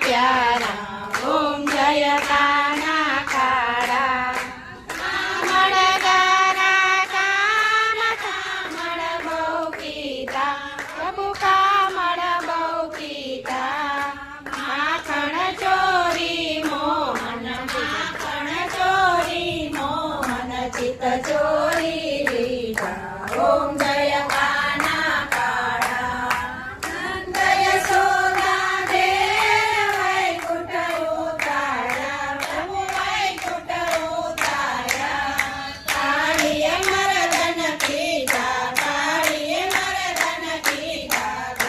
प्यारा ओम जय काना काड़ा कामड़ गारा काम कामड़ बौकीता प्रभु कामड़ बौकीता माखण चोरी मोहन चित चोरी लीला ओम जय काना काड़ा नंद यशोदा देव वैकुंठ उतारा प्रभु वैकुंठ उतारा कालिय मर्दन कीजा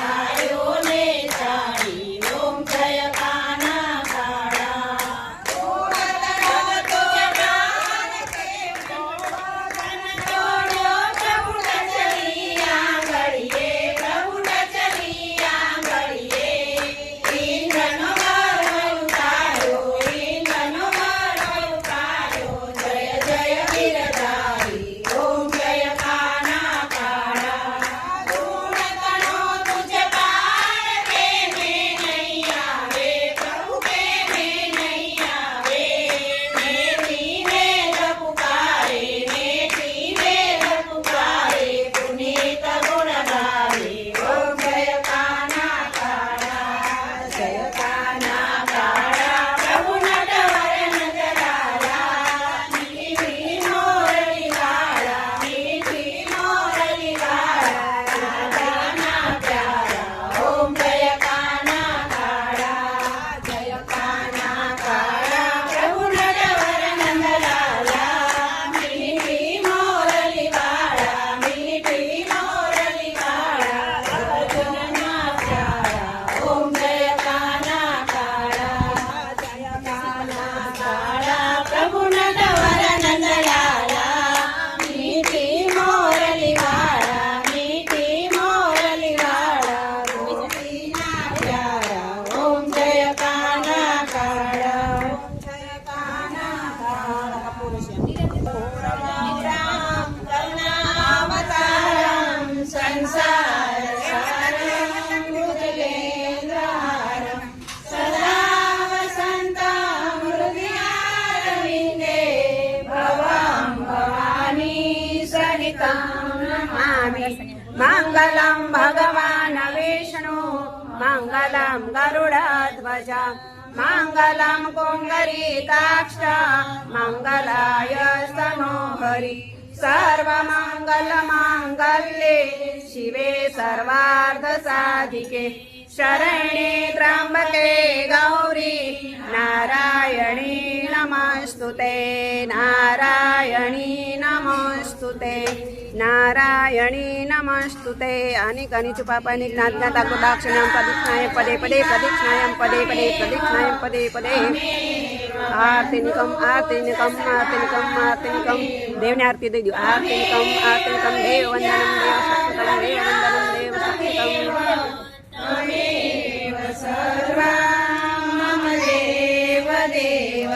गायो ने चाड़ी ओम जय काना काड़ा मंगलम भगवान विष्णु मंगलम गरुड़ध्वज मंगलम कुंडलीकाक्ष मंगलाय स्तनोहरि सर्वमंगल मांगल्ये शिवे सर्वार्थ साधिके शरण्ये त्र्यंबके गौरी नारायणी नमस्तुते नारायणी नमस्तुते नारायणी नमस्तुते आणि कनिचु पापानि ज्ञाता गुडाक्षरं प्रदक्षिणाय पदे पदे प्रदक्षिणाय पदे पदे प्रदक्षिणाय पदे पदे आर्तिनिकम आर्तिनिकम आर्तिनिकम आर्तिनिकम देवने आरती दे दो आर्तिनिकम आर्तिनिकम देव वंदनम देव सत्संगम त्वमेव सर्वं मम देव देव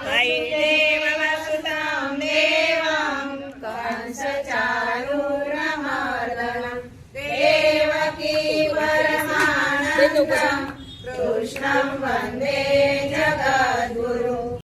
मयि देव वसुतां देवं कंसचारूरमर्दनं देवकी परमानन्दं कृष्णं वन्दे